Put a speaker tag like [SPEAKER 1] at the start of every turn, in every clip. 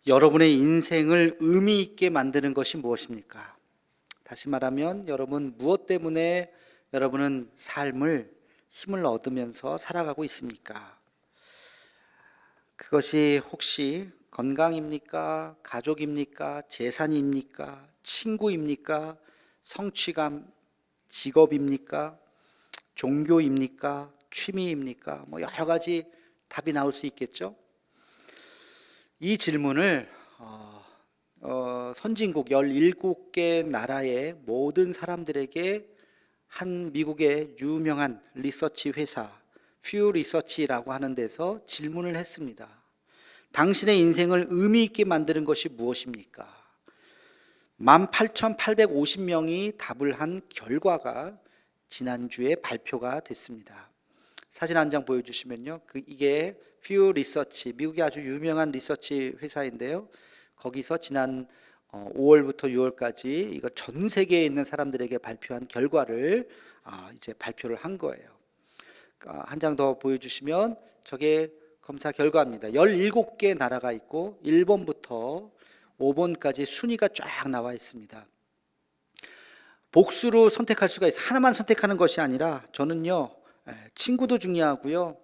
[SPEAKER 1] 여러분의 인생을 의미 있게 만드는 것이 무엇입니까? 다시 말하면 여러분 무엇 때문에 여러분은 삶을 힘을 얻으면서 살아가고 있습니까? 그것이 혹시 건강입니까? 가족입니까? 재산입니까? 친구입니까? 성취감, 직업입니까? 종교입니까? 취미입니까? 여러 가지 답이 나올 수 있겠죠? 이 질문을 선진국 17개 나라의 모든 사람들에게 한 미국의 유명한 리서치 회사 퓨 리서치라고 하는 데서 질문을 했습니다. 당신의 인생을 의미 있게 만드는 것이 무엇입니까? 18,850명이 답을 한 결과가 지난주에 발표가 됐습니다. 사진 한 장 보여주시면요. 이게 퓨 리서치, 미국의 아주 유명한 리서치 회사인데요. 거기서 지난 5월부터 6월까지 이거 전 세계에 있는 사람들에게 발표한 결과를 이제 발표를 한 거예요. 한 장 더 보여주시면 저게 검사 결과입니다. 17개 나라가 있고 1번부터 5번까지 순위가 쫙 나와 있습니다. 복수로 선택할 수가 있어요. 하나만 선택하는 것이 아니라 저는요, 친구도 중요하고요,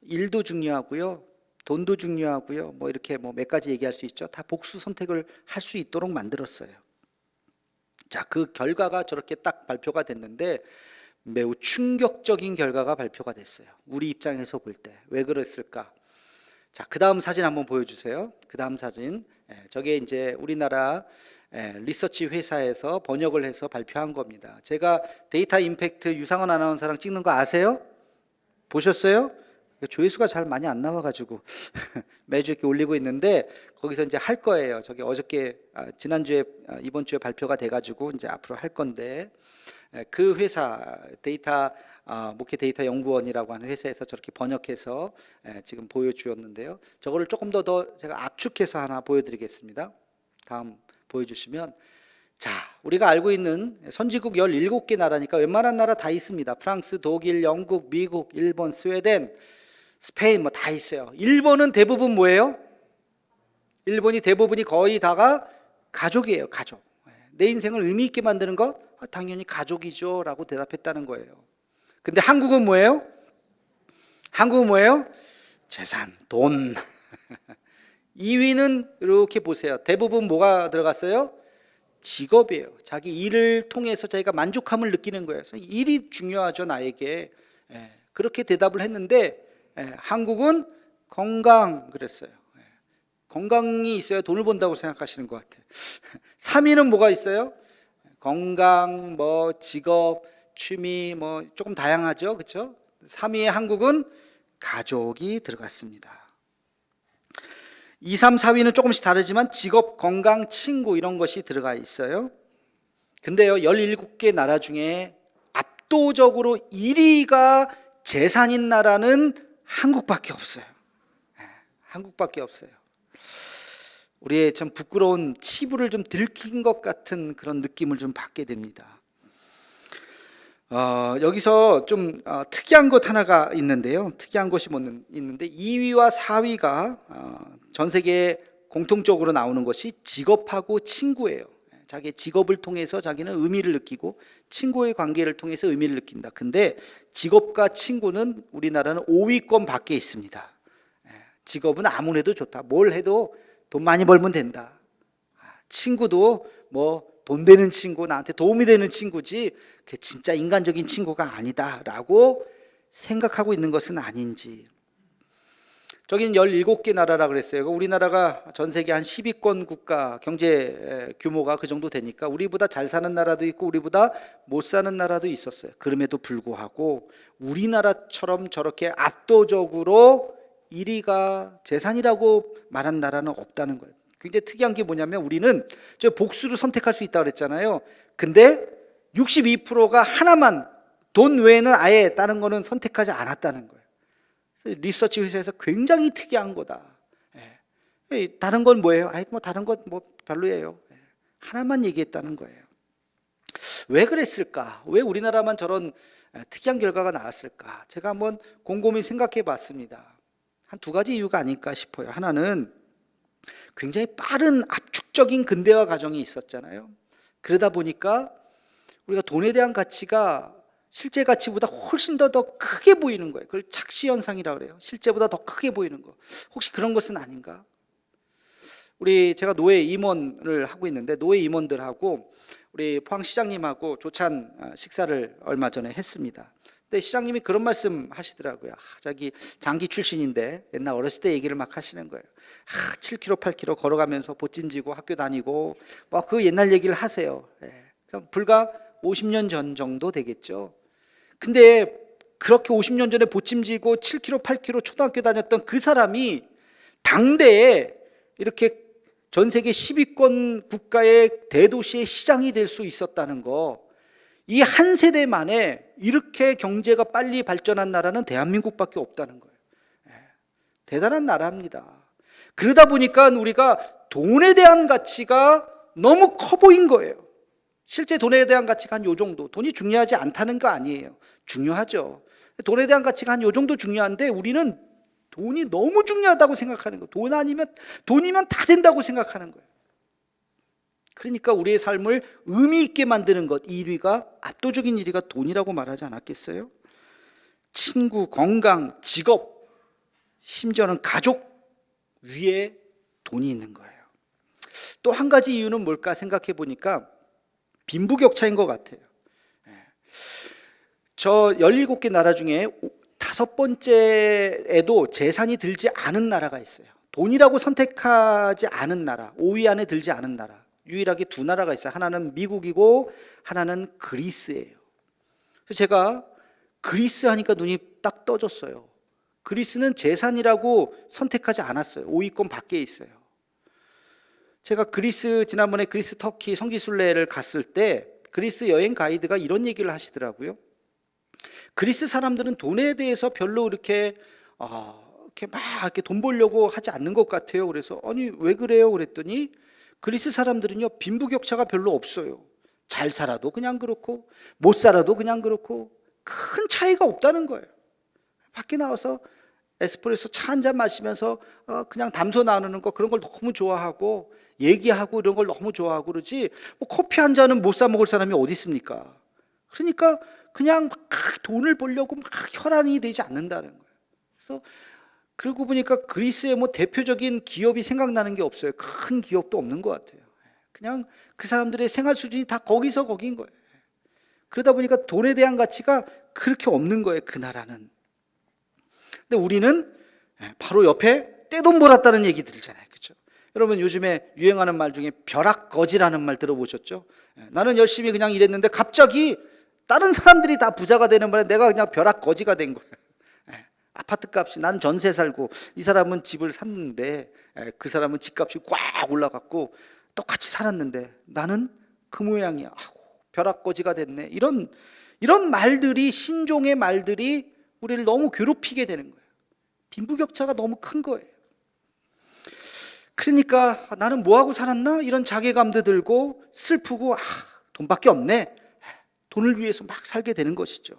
[SPEAKER 1] 일도 중요하고요, 돈도 중요하고요, 이렇게 몇 가지 얘기할 수 있죠. 다 복수 선택을 할 수 있도록 만들었어요. 자, 그 결과가 저렇게 딱 발표가 됐는데 매우 충격적인 결과가 발표가 됐어요. 우리 입장에서 볼 때 왜 그랬을까? 자, 그 다음 사진 한번 보여주세요. 그 다음 사진, 저게 이제 우리나라 리서치 회사에서 번역을 해서 발표한 겁니다. 제가 데이터 임팩트 유상원 아나운서랑 찍는 거 아세요? 보셨어요? 조회수가 잘 많이 안 나와가지고 매주 이렇게 올리고 있는데 거기서 이제 할 거예요. 저기 어저께 지난주에 이번 주에 발표가 돼가지고 이제 앞으로 할 건데 그 회사 목회 데이터 연구원이라고 하는 회사에서 저렇게 번역해서 지금 보여주었는데요. 저거를 조금 더 제가 압축해서 하나 보여드리겠습니다. 다음 보여주시면, 자, 우리가 알고 있는 선진국 17개 나라니까 웬만한 나라 다 있습니다. 프랑스, 독일, 영국, 미국, 일본, 스웨덴, 스페인 다 있어요. 일본은 대부분 뭐예요? 일본이 대부분이 거의 다가 가족이에요. 가족. 내 인생을 의미 있게 만드는 것? 당연히 가족이죠 라고 대답했다는 거예요. 근데 한국은 뭐예요? 한국은 뭐예요? 재산, 돈. 2위는 이렇게 보세요. 대부분 뭐가 들어갔어요? 직업이에요. 자기 일을 통해서 자기가 만족함을 느끼는 거예요. 그래서 일이 중요하죠, 나에게. 그렇게 대답을 했는데 한국은 건강 그랬어요. 건강이 있어야 돈을 번다고 생각하시는 것 같아요. 3위는 뭐가 있어요? 건강, 직업, 취미, 조금 다양하죠, 그렇죠? 3위에 한국은 가족이 들어갔습니다. 2, 3, 4위는 조금씩 다르지만 직업, 건강, 친구 이런 것이 들어가 있어요. 근데요, 17개 나라 중에 압도적으로 1위가 재산인 나라는 한국밖에 없어요. 한국밖에 없어요. 우리의 참 부끄러운 치부를 좀 들킨 것 같은 그런 느낌을 좀 받게 됩니다. 여기서 좀 특이한 것 하나가 있는데요. 특이한 것이 있는데 2위와 4위가 전 세계에 공통적으로 나오는 것이 직업하고 친구예요. 자기의 직업을 통해서 자기는 의미를 느끼고 친구의 관계를 통해서 의미를 느낀다. 근데 직업과 친구는 우리나라는 5위권 밖에 있습니다. 직업은 아무래도 좋다. 뭘 해도 돈 많이 벌면 된다. 친구도 돈 되는 친구, 나한테 도움이 되는 친구지 그게 진짜 인간적인 친구가 아니다라고 생각하고 있는 것은 아닌지. 저기는 17개 나라라 그랬어요. 우리나라가 전 세계 한 10위권 국가, 경제 규모가 그 정도 되니까 우리보다 잘 사는 나라도 있고 우리보다 못 사는 나라도 있었어요. 그럼에도 불구하고 우리나라처럼 저렇게 압도적으로 1위가 재산이라고 말한 나라는 없다는 거예요. 굉장히 특이한 게 뭐냐면 우리는 저 복수를 선택할 수 있다고 그랬잖아요. 근데 62%가 하나만, 돈 외에는 아예 다른 거는 선택하지 않았다는 거예요. 그래서 리서치 회사에서 굉장히 특이한 거다. 다른 건 뭐예요? 다른 건 별로예요. 하나만 얘기했다는 거예요. 왜 그랬을까? 왜 우리나라만 저런 특이한 결과가 나왔을까? 제가 한번 곰곰이 생각해 봤습니다. 한 두 가지 이유가 아닐까 싶어요. 하나는 굉장히 빠른 압축적인 근대화 과정이 있었잖아요. 그러다 보니까 우리가 돈에 대한 가치가 실제 가치보다 훨씬 더 크게 보이는 거예요. 그걸 착시현상이라고 그래요. 실제보다 더 크게 보이는 거. 혹시 그런 것은 아닌가? 제가 노예 임원을 하고 있는데, 노예 임원들하고 우리 포항시장님하고 조찬 식사를 얼마 전에 했습니다. 근데 시장님이 그런 말씀 하시더라고요. 자기 장기 출신인데 옛날 어렸을 때 얘기를 막 하시는 거예요. 7km, 8km 걸어가면서 보찜지고 학교 다니고 뭐 그 옛날 얘기를 하세요. 불과 50년 전 정도 되겠죠. 근데 그렇게 50년 전에 보찜지고 7km, 8km 초등학교 다녔던 그 사람이 당대에 이렇게 전 세계 10위권 국가의 대도시의 시장이 될 수 있었다는 거, 이 한 세대 만에 이렇게 경제가 빨리 발전한 나라는 대한민국밖에 없다는 거예요. 대단한 나라입니다. 그러다 보니까 우리가 돈에 대한 가치가 너무 커 보인 거예요. 실제 돈에 대한 가치가 한 요 정도. 돈이 중요하지 않다는 거 아니에요. 중요하죠. 돈에 대한 가치가 한 요 정도 중요한데 우리는 돈이 너무 중요하다고 생각하는 거예요. 돈이면 다 된다고 생각하는 거예요. 그러니까 우리의 삶을 의미 있게 만드는 것, 1위가, 압도적인 1위가 돈이라고 말하지 않았겠어요? 친구, 건강, 직업, 심지어는 가족 위에 돈이 있는 거예요. 또 한 가지 이유는 뭘까 생각해 보니까 빈부격차인 것 같아요. 저 17개 나라 중에 5번째에도 재산이 들지 않은 나라가 있어요. 돈이라고 선택하지 않은 나라, 5위 안에 들지 않은 나라, 유일하게 2나라가 있어요. 하나는 미국이고 하나는 그리스예요. 그래서 제가 그리스 하니까 눈이 딱 떠졌어요. 그리스는 재산이라고 선택하지 않았어요. 5위권 밖에 있어요. 제가 지난번에 그리스 터키 성지순례를 갔을 때 그리스 여행 가이드가 이런 얘기를 하시더라고요. 그리스 사람들은 돈에 대해서 별로 이렇게 돈 벌려고 하지 않는 것 같아요. 그래서 아니 왜 그래요? 그랬더니 그리스 사람들은요 빈부격차가 별로 없어요. 잘 살아도 그냥 그렇고 못 살아도 그냥 그렇고 큰 차이가 없다는 거예요. 밖에 나와서 에스프레소 차 한 잔 마시면서 그냥 담소 나누는 거 그런 걸 너무 좋아하고 얘기하고 이런 걸 너무 좋아하고 그러지 뭐 커피 한 잔은 못 사 먹을 사람이 어디 있습니까? 그러니까 그냥 막 돈을 벌려고 막 혈안이 되지 않는다는 거예요. 그래서 그러고 보니까 그리스의 뭐 대표적인 기업이 생각나는 게 없어요. 큰 기업도 없는 것 같아요. 그냥 그 사람들의 생활 수준이 다 거기서 거긴 거예요. 그러다 보니까 돈에 대한 가치가 그렇게 없는 거예요, 그 나라는. 근데 우리는 바로 옆에 떼돈 벌었다는 얘기 들잖아요. 그렇죠? 여러분 요즘에 유행하는 말 중에 벼락거지라는 말 들어보셨죠? 나는 열심히 그냥 일했는데 갑자기 다른 사람들이 다 부자가 되는 바람에 내가 그냥 벼락거지가 된 거예요. 아파트 값이, 난 전세 살고 이 사람은 집을 샀는데 그 사람은 집값이 꽉 올라갔고 똑같이 살았는데 나는 그 모양이야. 벼락거지가 됐네. 이런 말들이, 신종의 말들이 우리를 너무 괴롭히게 되는 거예요. 빈부격차가 너무 큰 거예요. 그러니까 나는 뭐하고 살았나? 이런 자괴감도 들고 슬프고 돈밖에 없네. 돈을 위해서 막 살게 되는 것이죠.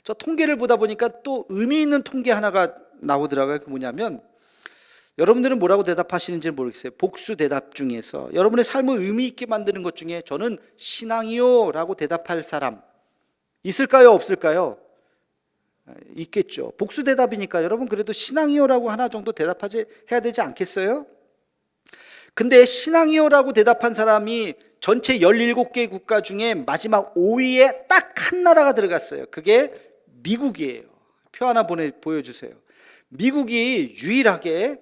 [SPEAKER 1] 저 통계를 보다 보니까 또 의미 있는 통계 하나가 나오더라고요. 그 뭐냐면 여러분들은 뭐라고 대답하시는지 모르겠어요. 복수 대답 중에서 여러분의 삶을 의미 있게 만드는 것 중에 저는 신앙이요 라고 대답할 사람 있을까요? 없을까요? 있겠죠. 복수 대답이니까 여러분 그래도 신앙이요라고 하나 정도 해야 되지 않겠어요? 근데 신앙이요라고 대답한 사람이 전체 17개 국가 중에 마지막 5위에 딱 한 나라가 들어갔어요. 그게 미국이에요. 표 하나 보여주세요. 미국이 유일하게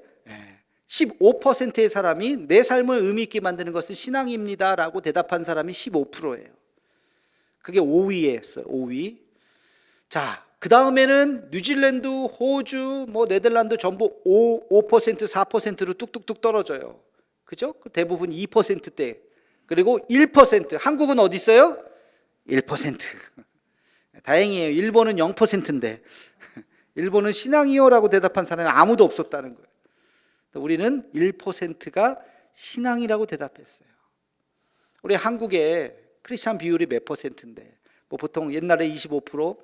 [SPEAKER 1] 15%의 사람이 내 삶을 의미 있게 만드는 것은 신앙입니다 라고 대답한 사람이 15%예요. 그게 5위였어요. 5위. 자, 그 다음에는 뉴질랜드, 호주, 네덜란드 전부 5%, 4%로 뚝뚝뚝 떨어져요. 그죠? 대부분 2%대. 그리고 1%. 한국은 어디 있어요? 1%. 다행이에요. 일본은 0%인데. 일본은 신앙이요라고 대답한 사람이 아무도 없었다는 거예요. 우리는 1%가 신앙이라고 대답했어요. 우리 한국의 크리스찬 비율이 몇 %인데 보통 옛날에 25%,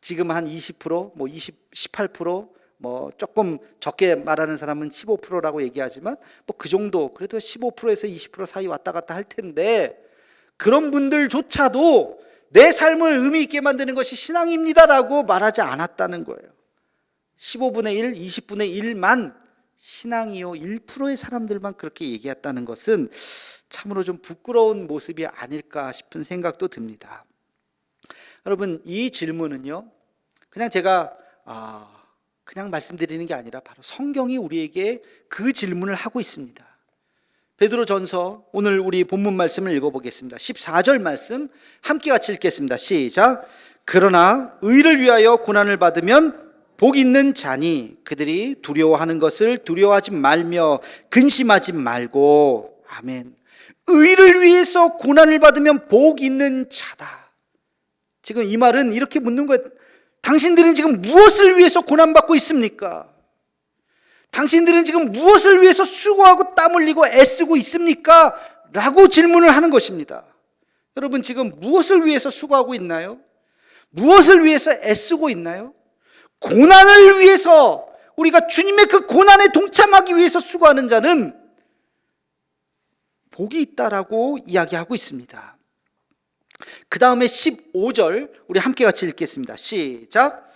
[SPEAKER 1] 지금 한 20%, 18%, 뭐 조금 적게 말하는 사람은 15%라고 얘기하지만 뭐 그 정도, 그래도 15%에서 20% 사이 왔다 갔다 할 텐데, 그런 분들조차도 내 삶을 의미 있게 만드는 것이 신앙입니다라고 말하지 않았다는 거예요. 15분의 1, 20분의 1만 신앙이요, 1%의 사람들만 그렇게 얘기했다는 것은 참으로 좀 부끄러운 모습이 아닐까 싶은 생각도 듭니다. 여러분, 이 질문은요, 그냥 제가 그냥 말씀드리는 게 아니라 바로 성경이 우리에게 그 질문을 하고 있습니다. 베드로전서, 오늘 우리 본문 말씀을 읽어보겠습니다. 14절 말씀 함께 같이 읽겠습니다. 시작. 그러나 의를 위하여 고난을 받으면 복 있는 자니 그들이 두려워하는 것을 두려워하지 말며 근심하지 말고. 아멘. 의를 위해서 고난을 받으면 복 있는 자다. 지금 이 말은 이렇게 묻는 거예요. 당신들은 지금 무엇을 위해서 고난받고 있습니까? 당신들은 지금 무엇을 위해서 수고하고 땀 흘리고 애쓰고 있습니까? 라고 질문을 하는 것입니다. 여러분, 지금 무엇을 위해서 수고하고 있나요? 무엇을 위해서 애쓰고 있나요? 고난을 위해서, 우리가 주님의 그 고난에 동참하기 위해서 수고하는 자는 복이 있다라고 이야기하고 있습니다. 그 다음에 15절 우리 함께 같이 읽겠습니다. 시작.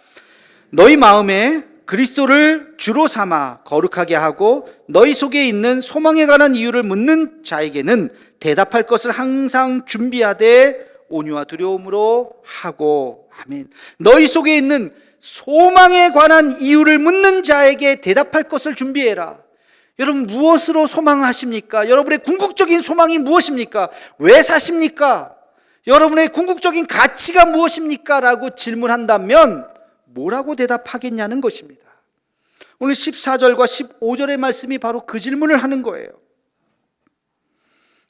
[SPEAKER 1] 너희 마음에 그리스도를 주로 삼아 거룩하게 하고 너희 속에 있는 소망에 관한 이유를 묻는 자에게는 대답할 것을 항상 준비하되 온유와 두려움으로 하고. 아멘. 너희 속에 있는 소망에 관한 이유를 묻는 자에게 대답할 것을 준비해라. 여러분, 무엇으로 소망하십니까? 여러분의 궁극적인 소망이 무엇입니까? 왜 사십니까? 여러분의 궁극적인 가치가 무엇입니까? 라고 질문한다면 뭐라고 대답하겠냐는 것입니다. 오늘 14절과 15절의 말씀이 바로 그 질문을 하는 거예요.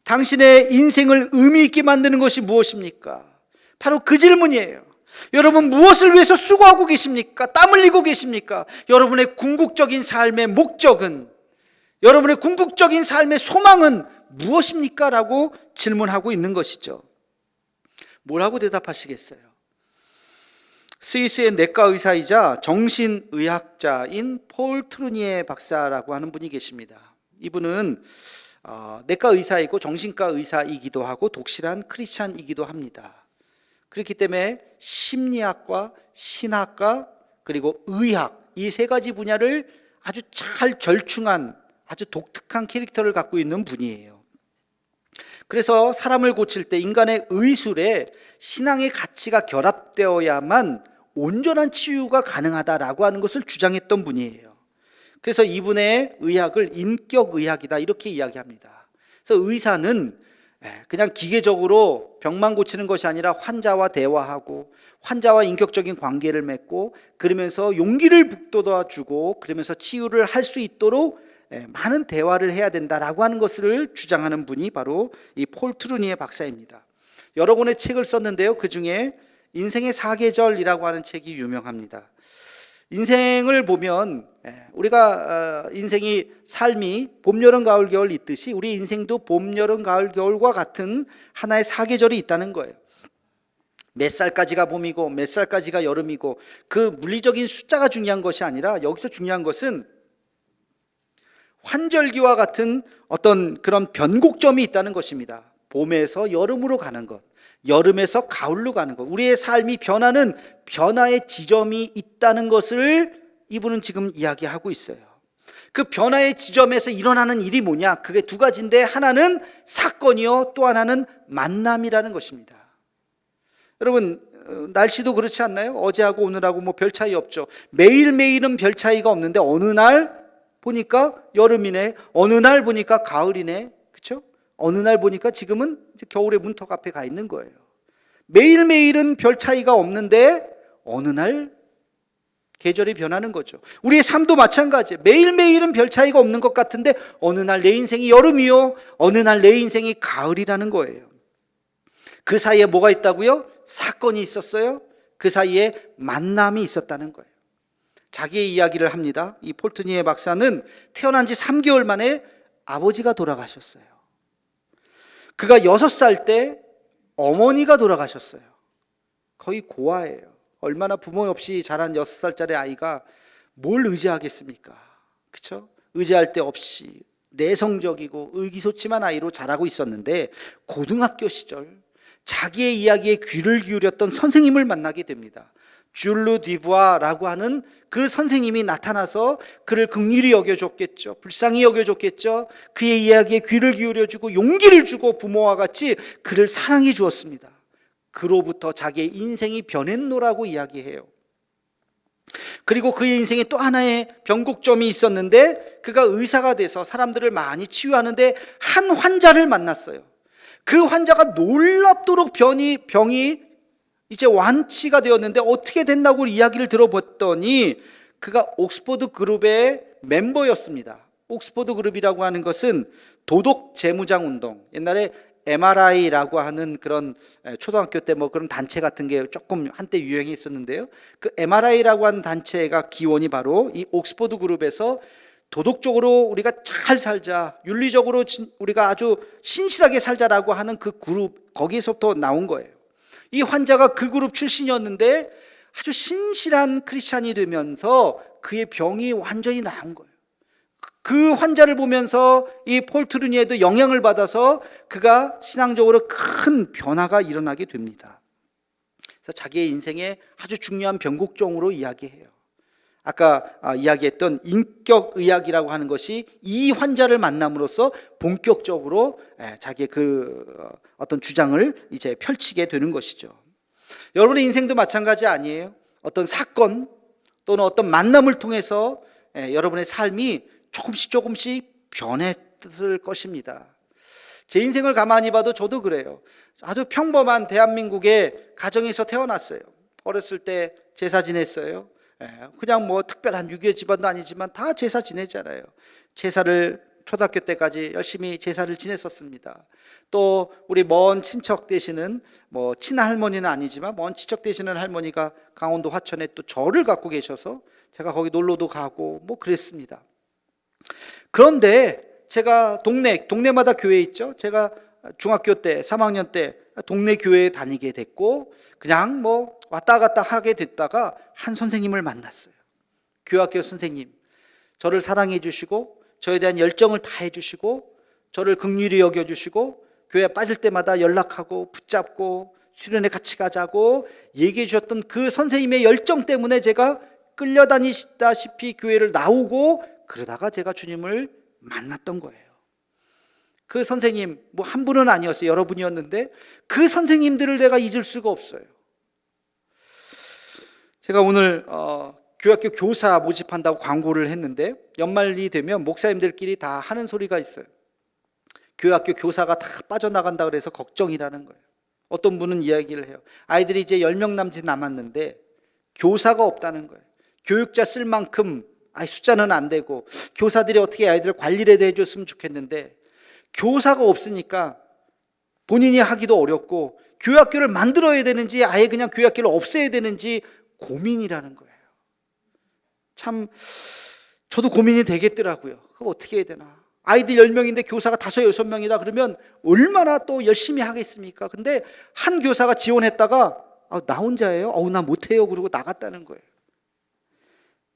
[SPEAKER 1] 당신의 인생을 의미 있게 만드는 것이 무엇입니까? 바로 그 질문이에요. 여러분, 무엇을 위해서 수고하고 계십니까? 땀 흘리고 계십니까? 여러분의 궁극적인 삶의 목적은, 여러분의 궁극적인 삶의 소망은 무엇입니까? 라고 질문하고 있는 것이죠. 뭐라고 대답하시겠어요? 스위스의 내과 의사이자 정신의학자인 폴 트루니에 박사라고 하는 분이 계십니다. 이분은 내과 의사이고 정신과 의사이기도 하고 독실한 크리스찬이기도 합니다. 그렇기 때문에 심리학과 신학과 그리고 의학, 이 세 가지 분야를 아주 잘 절충한 아주 독특한 캐릭터를 갖고 있는 분이에요. 그래서 사람을 고칠 때 인간의 의술에 신앙의 가치가 결합되어야만 온전한 치유가 가능하다라고 하는 것을 주장했던 분이에요. 그래서 이분의 의학을 인격의학이다 이렇게 이야기합니다. 그래서 의사는 그냥 기계적으로 병만 고치는 것이 아니라 환자와 대화하고 환자와 인격적인 관계를 맺고 그러면서 용기를 북돋아주고 그러면서 치유를 할 수 있도록 많은 대화를 해야 된다라고 하는 것을 주장하는 분이 바로 이 폴 트루니에 박사입니다. 여러 권의 책을 썼는데요. 그 중에 인생의 사계절이라고 하는 책이 유명합니다. 인생을 보면 우리가 인생이 삶이 봄, 여름, 가을, 겨울 있듯이 우리 인생도 봄, 여름, 가을, 겨울과 같은 하나의 사계절이 있다는 거예요. 몇 살까지가 봄이고 몇 살까지가 여름이고 그 물리적인 숫자가 중요한 것이 아니라 여기서 중요한 것은 환절기와 같은 어떤 그런 변곡점이 있다는 것입니다. 봄에서 여름으로 가는 것, 여름에서 가을로 가는 것, 우리의 삶이 변하는 변화의 지점이 있다는 것을 이분은 지금 이야기하고 있어요. 그 변화의 지점에서 일어나는 일이 뭐냐? 그게 두 가지인데 하나는 사건이요, 또 하나는 만남이라는 것입니다. 여러분, 날씨도 그렇지 않나요? 어제하고 오늘하고 뭐 별 차이 없죠. 매일매일은 별 차이가 없는데 어느 날 보니까 여름이네, 어느 날 보니까 가을이네, 그렇죠? 어느 날 보니까 지금은 이제 겨울의 문턱 앞에 가 있는 거예요. 매일매일은 별 차이가 없는데 어느 날 계절이 변하는 거죠. 우리의 삶도 마찬가지예요. 매일매일은 별 차이가 없는 것 같은데 어느 날 내 인생이 여름이요, 어느 날 내 인생이 가을이라는 거예요. 그 사이에 뭐가 있다고요? 사건이 있었어요. 그 사이에 만남이 있었다는 거예요. 자기의 이야기를 합니다. 이 폴트니에 박사는 태어난 지 3개월 만에 아버지가 돌아가셨어요. 그가 6살 때 어머니가 돌아가셨어요. 거의 고아예요. 얼마나 부모 없이 자란 6살짜리 아이가 뭘 의지하겠습니까? 그렇죠? 의지할 데 없이 내성적이고 의기소침한 아이로 자라고 있었는데 고등학교 시절 자기의 이야기에 귀를 기울였던 선생님을 만나게 됩니다. 줄루 디부아라고 하는 그 선생님이 나타나서 그를 긍휼히 여겨줬겠죠. 불쌍히 여겨줬겠죠. 그의 이야기에 귀를 기울여주고 용기를 주고 부모와 같이 그를 사랑해 주었습니다. 그로부터 자기의 인생이 변했노라고 이야기해요. 그리고 그의 인생에 또 하나의 변곡점이 있었는데 그가 의사가 돼서 사람들을 많이 치유하는데 한 환자를 만났어요. 그 환자가 놀랍도록 병이 이제 완치가 되었는데 어떻게 됐나고 이야기를 들어봤더니 그가 옥스퍼드 그룹의 멤버였습니다. 옥스퍼드 그룹이라고 하는 것은 도덕 재무장 운동, 옛날에 MRI라고 하는 그런 초등학교 때 뭐 그런 단체 같은 게 조금 한때 유행했었는데요. 그 MRI라고 하는 단체가 기원이 바로 이 옥스퍼드 그룹에서 도덕적으로 우리가 잘 살자, 윤리적으로 우리가 아주 신실하게 살자라고 하는 그 그룹, 거기에서부터 나온 거예요. 이 환자가 그 그룹 출신이었는데 아주 신실한 크리스찬이 되면서 그의 병이 완전히 나은 거예요. 그 환자를 보면서 이 폴 트루니에도 영향을 받아서 그가 신앙적으로 큰 변화가 일어나게 됩니다. 그래서 자기의 인생에 아주 중요한 변곡점으로 이야기해요. 아까 이야기했던 인격의학이라고 하는 것이 이 환자를 만남으로써 본격적으로 자기의 그 어떤 주장을 이제 펼치게 되는 것이죠. 여러분의 인생도 마찬가지 아니에요? 어떤 사건 또는 어떤 만남을 통해서 여러분의 삶이 조금씩 변했을 것입니다. 제 인생을 가만히 봐도 저도 그래요. 아주 평범한 대한민국의 가정에서 태어났어요. 어렸을 때 제사 지냈어요. 그냥 뭐 특별한 유교 집안도 아니지만 다 제사 지내잖아요. 제사를 초등학교 때까지 열심히 제사를 지냈었습니다. 또 우리 먼 친척 되시는 뭐 친할머니는 아니지만 먼 친척 되시는 할머니가 강원도 화천에 또 절을 갖고 계셔서 제가 거기 놀러도 가고 뭐 그랬습니다. 그런데 제가 동네마다 교회 있죠. 제가 중학교 때 3학년 때 동네 교회에 다니게 됐고 그냥 뭐 왔다 갔다 하게 됐다가 한 선생님을 만났어요. 교학교 선생님, 저를 사랑해 주시고 저에 대한 열정을 다해 주시고 저를 긍휼히 여겨 주시고 교회에 빠질 때마다 연락하고 붙잡고 수련회 같이 가자고 얘기해 주셨던 그 선생님의 열정 때문에 제가 끌려다니시다시피 교회를 나오고 그러다가 제가 주님을 만났던 거예요. 그 선생님 뭐 한 분은 아니었어요. 여러 분이었는데 그 선생님들을 내가 잊을 수가 없어요. 제가 오늘 교학교 교사 모집한다고 광고를 했는데 연말이 되면 목사님들끼리 다 하는 소리가 있어요. 교학교 교사가 다 빠져나간다 그래서 걱정이라는 거예요. 어떤 분은 이야기를 해요. 아이들이 이제 10명 남짓 남았는데 교사가 없다는 거예요. 교육자 쓸 만큼 숫자는 안 되고 교사들이 어떻게 아이들을 관리를 해줬으면 좋겠는데 교사가 없으니까 본인이 하기도 어렵고 교학교를 만들어야 되는지 아예 그냥 교학교를 없애야 되는지 고민이라는 거예요. 참 저도 고민이 되겠더라고요. 그거 어떻게 해야 되나. 아이들 10명인데 교사가 5, 6명이라 그러면 얼마나 또 열심히 하겠습니까? 근데 한 교사가 지원했다가 나 혼자예요? 나 못해요. 그러고 나갔다는 거예요.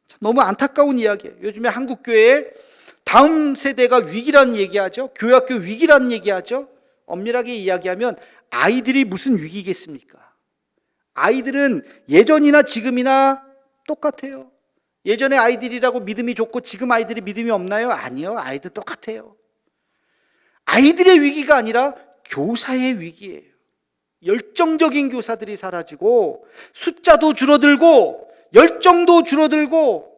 [SPEAKER 1] 참 너무 안타까운 이야기예요. 요즘에 한국교회에 다음 세대가 위기라는 얘기하죠. 교학교 위기라는 얘기하죠. 엄밀하게 이야기하면 아이들이 무슨 위기겠습니까? 아이들은 예전이나 지금이나 똑같아요. 예전에 아이들이라고 믿음이 좋고 지금 아이들이 믿음이 없나요? 아니요. 아이들 똑같아요. 아이들의 위기가 아니라 교사의 위기예요. 열정적인 교사들이 사라지고 숫자도 줄어들고 열정도 줄어들고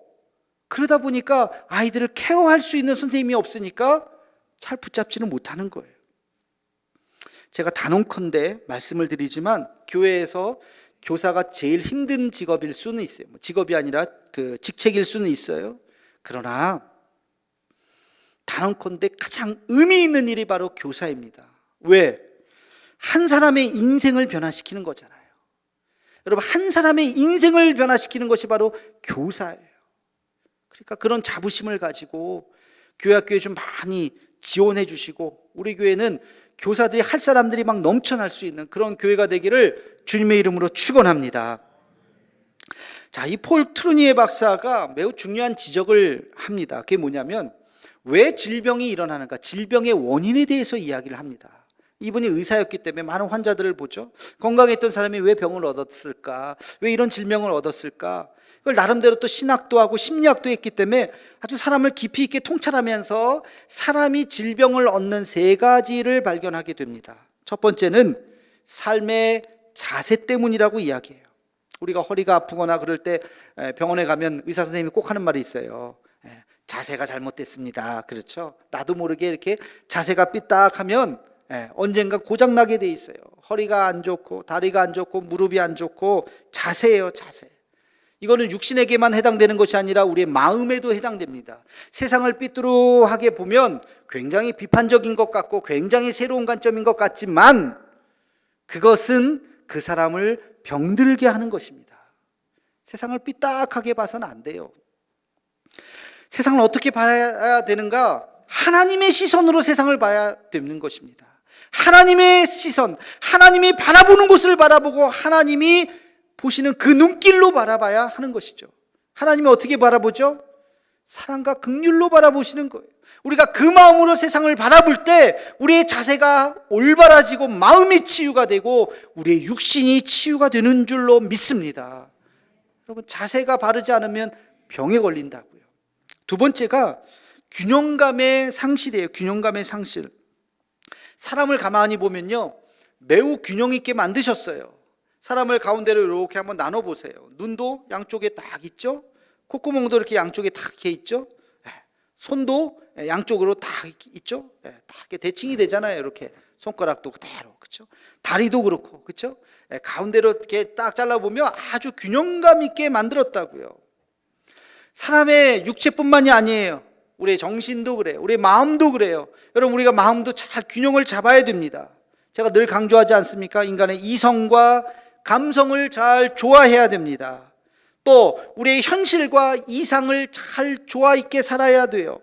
[SPEAKER 1] 그러다 보니까 아이들을 케어할 수 있는 선생님이 없으니까 잘 붙잡지는 못하는 거예요. 제가 단언컨대 말씀을 드리지만 교회에서 교사가 제일 힘든 직업일 수는 있어요. 직업이 아니라 그 직책일 수는 있어요. 그러나 단언컨대 가장 의미 있는 일이 바로 교사입니다. 왜? 한 사람의 인생을 변화시키는 거잖아요. 여러분, 한 사람의 인생을 변화시키는 것이 바로 교사예요. 그러니까 그런 자부심을 가지고 교회학교에 좀 많이 지원해 주시고 우리 교회는 교사들이 할 사람들이 막 넘쳐날 수 있는 그런 교회가 되기를 주님의 이름으로 축원합니다. 자, 이 폴 트루니에 박사가 매우 중요한 지적을 합니다. 그게 뭐냐면 왜 질병이 일어나는가, 질병의 원인에 대해서 이야기를 합니다. 이분이 의사였기 때문에 많은 환자들을 보죠. 건강했던 사람이 왜 병을 얻었을까, 왜 이런 질병을 얻었을까, 그걸 나름대로 또 신학도 하고 심리학도 했기 때문에 아주 사람을 깊이 있게 통찰하면서 사람이 질병을 얻는 세 가지를 발견하게 됩니다. 첫 번째는 삶의 자세 때문이라고 이야기해요. 우리가 허리가 아프거나 그럴 때 병원에 가면 의사 선생님이 꼭 하는 말이 있어요. 자세가 잘못됐습니다. 그렇죠? 나도 모르게 이렇게 자세가 삐딱하면 언젠가 고장나게 돼 있어요. 허리가 안 좋고 다리가 안 좋고 무릎이 안 좋고 자세예요, 자세. 이거는 육신에게만 해당되는 것이 아니라 우리의 마음에도 해당됩니다. 세상을 삐뚤어하게 보면 굉장히 비판적인 것 같고 굉장히 새로운 관점인 것 같지만 그것은 그 사람을 병들게 하는 것입니다. 세상을 삐딱하게 봐서는 안 돼요. 세상을 어떻게 봐야 되는가? 하나님의 시선으로 세상을 봐야 되는 것입니다. 하나님의 시선, 하나님이 바라보는 곳을 바라보고 하나님이 보시는 그 눈길로 바라봐야 하는 것이죠. 하나님이 어떻게 바라보죠? 사랑과 긍휼로 바라보시는 거예요. 우리가 그 마음으로 세상을 바라볼 때 우리의 자세가 올바라지고 마음이 치유가 되고 우리의 육신이 치유가 되는 줄로 믿습니다. 여러분, 자세가 바르지 않으면 병에 걸린다고요. 두 번째가 균형감의 상실이에요. 균형감의 상실. 사람을 가만히 보면요, 매우 균형 있게 만드셨어요. 사람을 가운데로 이렇게 한번 나눠보세요. 눈도 양쪽에 딱 있죠? 콧구멍도 이렇게 양쪽에 딱 이렇게 있죠? 손도 양쪽으로 딱 있죠? 딱 이렇게 대칭이 되잖아요. 이렇게 손가락도 그대로, 그렇죠? 다리도 그렇고, 그렇죠? 가운데로 이렇게 딱 잘라보면 아주 균형감 있게 만들었다고요. 사람의 육체뿐만이 아니에요. 우리의 정신도 그래요. 우리의 마음도 그래요. 여러분, 우리가 마음도 잘 균형을 잡아야 됩니다. 제가 늘 강조하지 않습니까? 인간의 이성과 감성을 잘 조화해야 됩니다. 또 우리의 현실과 이상을 잘 조화 있게 살아야 돼요.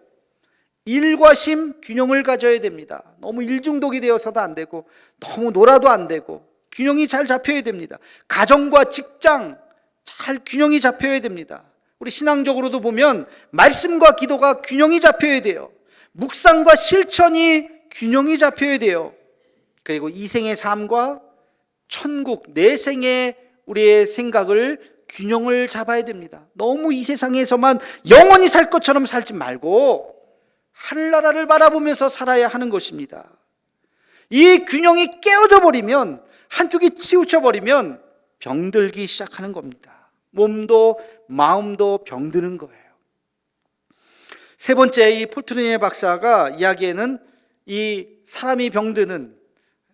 [SPEAKER 1] 일과 심 균형을 가져야 됩니다. 너무 일중독이 되어서도 안 되고 너무 놀아도 안 되고 균형이 잘 잡혀야 됩니다. 가정과 직장 잘 균형이 잡혀야 됩니다. 우리 신앙적으로도 보면 말씀과 기도가 균형이 잡혀야 돼요. 묵상과 실천이 균형이 잡혀야 돼요. 그리고 이생의 삶과 천국, 내생의 우리의 생각을 균형을 잡아야 됩니다. 너무 이 세상에서만 영원히 살 것처럼 살지 말고 하늘나라를 바라보면서 살아야 하는 것입니다. 이 균형이 깨어져 버리면, 한쪽이 치우쳐 버리면 병들기 시작하는 겁니다. 몸도 마음도 병드는 거예요. 세 번째, 이 폴 트루니에 박사가 이야기에는 이 사람이 병드는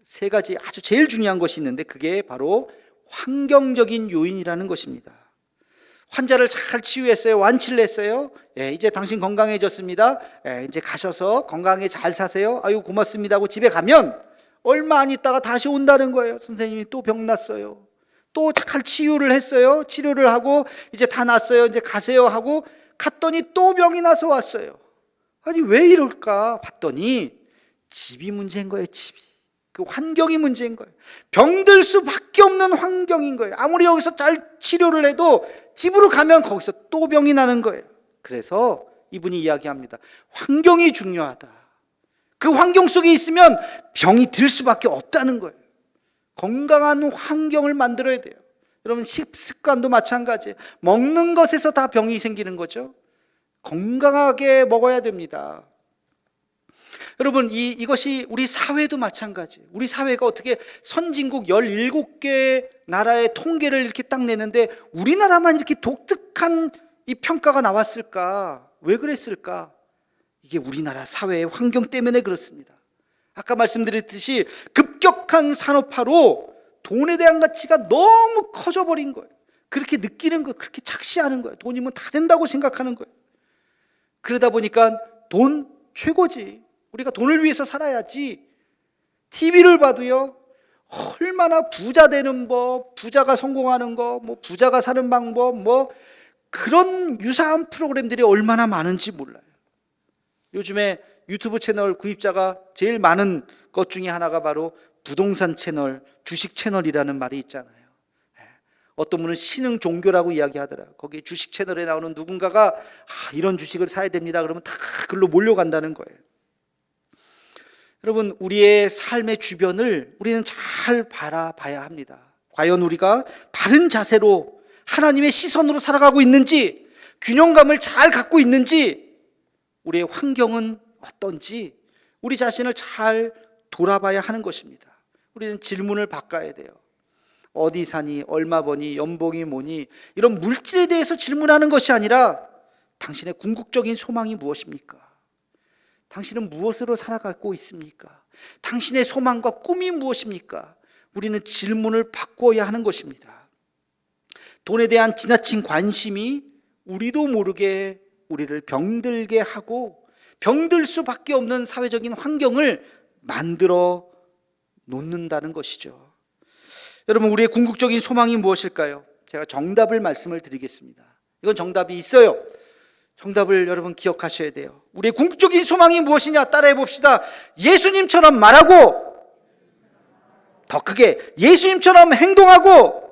[SPEAKER 1] 세 가지 아주 제일 중요한 것이 있는데 그게 바로 환경적인 요인이라는 것입니다. 환자를 잘 치유했어요. 완치를 했어요. 이제 당신 건강해졌습니다. 이제 가셔서 건강하게 잘 사세요. 아유 고맙습니다 하고 집에 가면 얼마 안 있다가 다시 온다는 거예요. 선생님이 또 병 났어요. 또 잘 치유를 했어요. 치료를 하고 이제 다 났어요. 이제 가세요 하고 갔더니 또 병이 나서 왔어요. 아니 왜 이럴까 봤더니 집이 문제인 거예요. 집이. 그 환경이 문제인 거예요. 병들 수밖에 없는 환경인 거예요. 아무리 여기서 잘 치료를 해도 집으로 가면 거기서 또 병이 나는 거예요. 그래서 이분이 이야기합니다. 환경이 중요하다. 그 환경 속에 있으면 병이 들 수밖에 없다는 거예요. 건강한 환경을 만들어야 돼요. 여러분, 식습관도 마찬가지예요. 먹는 것에서 다 병이 생기는 거죠. 건강하게 먹어야 됩니다. 여러분, 이것이 우리 사회도 마찬가지예요. 우리 사회가 어떻게 선진국 17개 나라의 통계를 이렇게 딱 내는데 우리나라만 이렇게 독특한 이 평가가 나왔을까? 왜 그랬을까? 이게 우리나라 사회의 환경 때문에 그렇습니다. 아까 말씀드렸듯이 급격한 산업화로 돈에 대한 가치가 너무 커져버린 거예요. 그렇게 느끼는 거예요. 그렇게 착시하는 거예요. 돈이면 다 된다고 생각하는 거예요. 그러다 보니까 돈 최고지. 우리가 돈을 위해서 살아야지. TV를 봐도요, 얼마나 부자 되는 법, 부자가 성공하는 거, 뭐 부자가 사는 방법, 뭐 그런 유사한 프로그램들이 얼마나 많은지 몰라요. 요즘에 유튜브 채널 구입자가 제일 많은 것 중에 하나가 바로 부동산 채널, 주식 채널이라는 말이 있잖아요. 어떤 분은 신흥 종교라고 이야기하더라. 거기 주식 채널에 나오는 누군가가 이런 주식을 사야 됩니다. 그러면 다 글로 몰려간다는 거예요. 여러분, 우리의 삶의 주변을 우리는 잘 바라봐야 합니다. 과연 우리가 바른 자세로 하나님의 시선으로 살아가고 있는지, 균형감을 잘 갖고 있는지, 우리의 환경은 어떤지 우리 자신을 잘 돌아봐야 하는 것입니다. 우리는 질문을 바꿔야 돼요. 어디 사니, 얼마 버니, 연봉이 뭐니, 이런 물질에 대해서 질문하는 것이 아니라 당신의 궁극적인 소망이 무엇입니까? 당신은 무엇으로 살아가고 있습니까? 당신의 소망과 꿈이 무엇입니까? 우리는 질문을 바꿔야 하는 것입니다. 돈에 대한 지나친 관심이 우리도 모르게 우리를 병들게 하고 병들 수밖에 없는 사회적인 환경을 만들어 놓는다는 것이죠. 여러분, 우리의 궁극적인 소망이 무엇일까요? 제가 정답을 말씀을 드리겠습니다. 이건 정답이 있어요. 정답을 여러분 기억하셔야 돼요. 우리의 궁극적인 소망이 무엇이냐? 따라해 봅시다. 예수님처럼 말하고, 더 크게 예수님처럼 행동하고,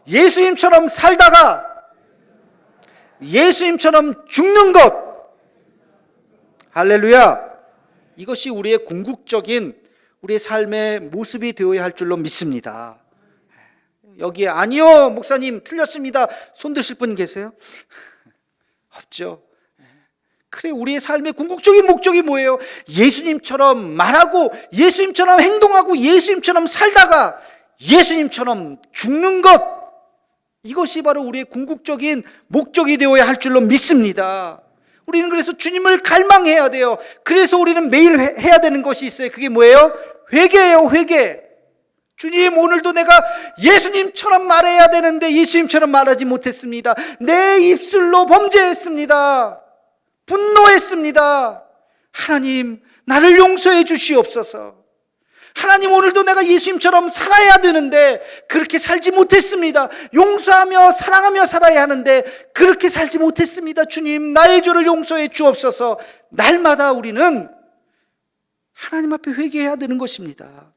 [SPEAKER 1] 예수님처럼 살다가 예수님처럼 죽는 것. 할렐루야. 이것이 우리의 궁극적인 우리의 삶의 모습이 되어야 할 줄로 믿습니다. 여기에 아니요 목사님 틀렸습니다 손 드실 분 계세요? 없죠. 그래, 우리의 삶의 궁극적인 목적이 뭐예요? 예수님처럼 말하고 예수님처럼 행동하고 예수님처럼 살다가 예수님처럼 죽는 것. 이것이 바로 우리의 궁극적인 목적이 되어야 할 줄로 믿습니다. 우리는 그래서 주님을 갈망해야 돼요. 그래서 우리는 매일 해야 되는 것이 있어요. 그게 뭐예요? 회개예요. 회개. 주님, 오늘도 내가 예수님처럼 말해야 되는데 예수님처럼 말하지 못했습니다. 내 입술로 범죄했습니다. 분노했습니다. 하나님, 나를 용서해 주시옵소서. 하나님, 오늘도 내가 예수님처럼 살아야 되는데 그렇게 살지 못했습니다. 용서하며 사랑하며 살아야 하는데 그렇게 살지 못했습니다. 주님, 나의 죄를 용서해 주옵소서. 날마다 우리는 하나님 앞에 회개해야 되는 것입니다.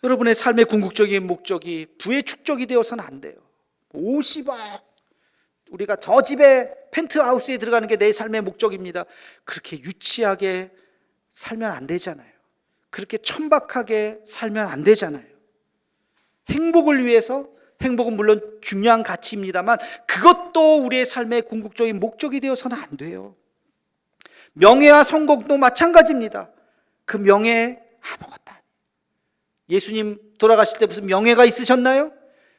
[SPEAKER 1] 여러분의 삶의 궁극적인 목적이 부의 축적이 되어서는 안 돼요. 50억, 우리가 저 집에 펜트하우스에 들어가는 게 내 삶의 목적입니다. 그렇게 유치하게 살면 안 되잖아요. 그렇게 천박하게 살면 안 되잖아요. 행복을 위해서, 행복은 물론 중요한 가치입니다만 그것도 우리의 삶의 궁극적인 목적이 되어서는 안 돼요. 명예와 성공도 마찬가지입니다. 그 명예 아무것도 아니에요. 예수님 돌아가실 때 무슨 명예가 있으셨나요?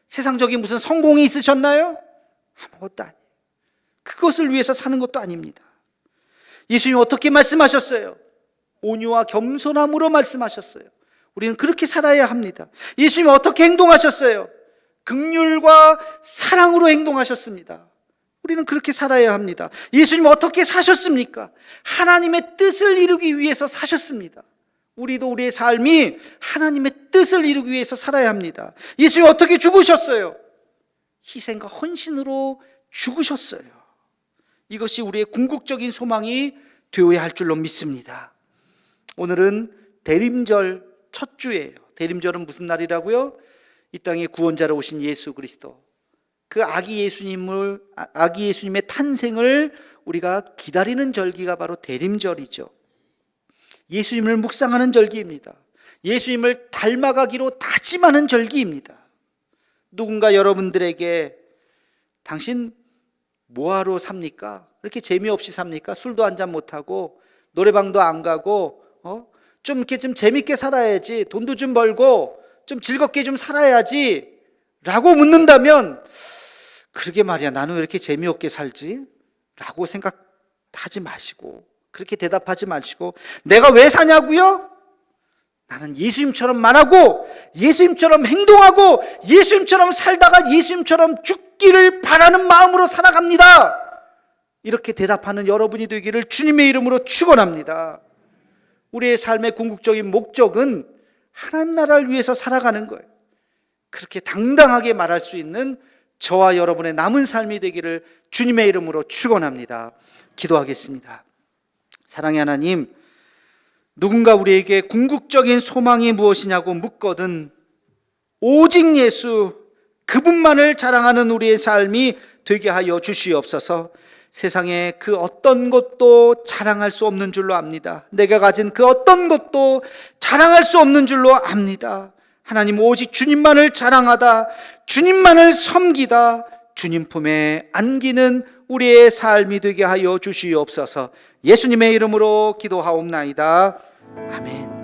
[SPEAKER 1] 세상적인 무슨 성공이 있으셨나요? 아무것도 아니에요. 그것을 위해서 사는 것도 아닙니다. 예수님 어떻게 말씀하셨어요? 온유와 겸손함으로 말씀하셨어요. 우리는 그렇게 살아야 합니다. 예수님 어떻게 행동하셨어요? 긍휼과 사랑으로 행동하셨습니다. 우리는 그렇게 살아야 합니다. 예수님 어떻게 사셨습니까? 하나님의 뜻을 이루기 위해서 사셨습니다. 우리도 우리의 삶이 하나님의 뜻을 이루기 위해서 살아야 합니다. 예수님 어떻게 죽으셨어요? 희생과 헌신으로 죽으셨어요. 이것이 우리의 궁극적인 소망이 되어야 할 줄로 믿습니다. 오늘은 대림절 첫 주예요. 대림절은 무슨 날이라고요? 이 땅에 구원자로 오신 예수 그리스도, 그 아기 예수님의 탄생을 우리가 기다리는 절기가 바로 대림절이죠. 예수님을 묵상하는 절기입니다. 예수님을 닮아가기로 다짐하는 절기입니다. 누군가 여러분들에게 당신 뭐하러 삽니까? 그렇게 재미없이 삽니까? 술도 한잔 못하고 노래방도 안 가고 좀 이렇게 좀 재밌게 살아야지, 돈도 좀 벌고 좀 즐겁게 좀 살아야지 라고 묻는다면, 그러게 말이야, 나는 왜 이렇게 재미없게 살지? 라고 생각하지 마시고, 그렇게 대답하지 마시고, 내가 왜 사냐고요? 나는 예수님처럼 말하고 예수님처럼 행동하고 예수님처럼 살다가 예수님처럼 죽기를 바라는 마음으로 살아갑니다. 이렇게 대답하는 여러분이 되기를 주님의 이름으로 축원합니다. 우리의 삶의 궁극적인 목적은 하나님 나라를 위해서 살아가는 거예요. 그렇게 당당하게 말할 수 있는 저와 여러분의 남은 삶이 되기를 주님의 이름으로 축원합니다. 기도하겠습니다. 사랑의 하나님, 누군가 우리에게 궁극적인 소망이 무엇이냐고 묻거든 오직 예수, 그분만을 자랑하는 우리의 삶이 되게 하여 주시옵소서. 세상에 그 어떤 것도 자랑할 수 없는 줄로 압니다. 내가 가진 그 어떤 것도 자랑할 수 없는 줄로 압니다. 하나님, 오직 주님만을 자랑하다, 주님만을 섬기다, 주님 품에 안기는 우리의 삶이 되게 하여 주시옵소서. 예수님의 이름으로 기도하옵나이다. 아멘.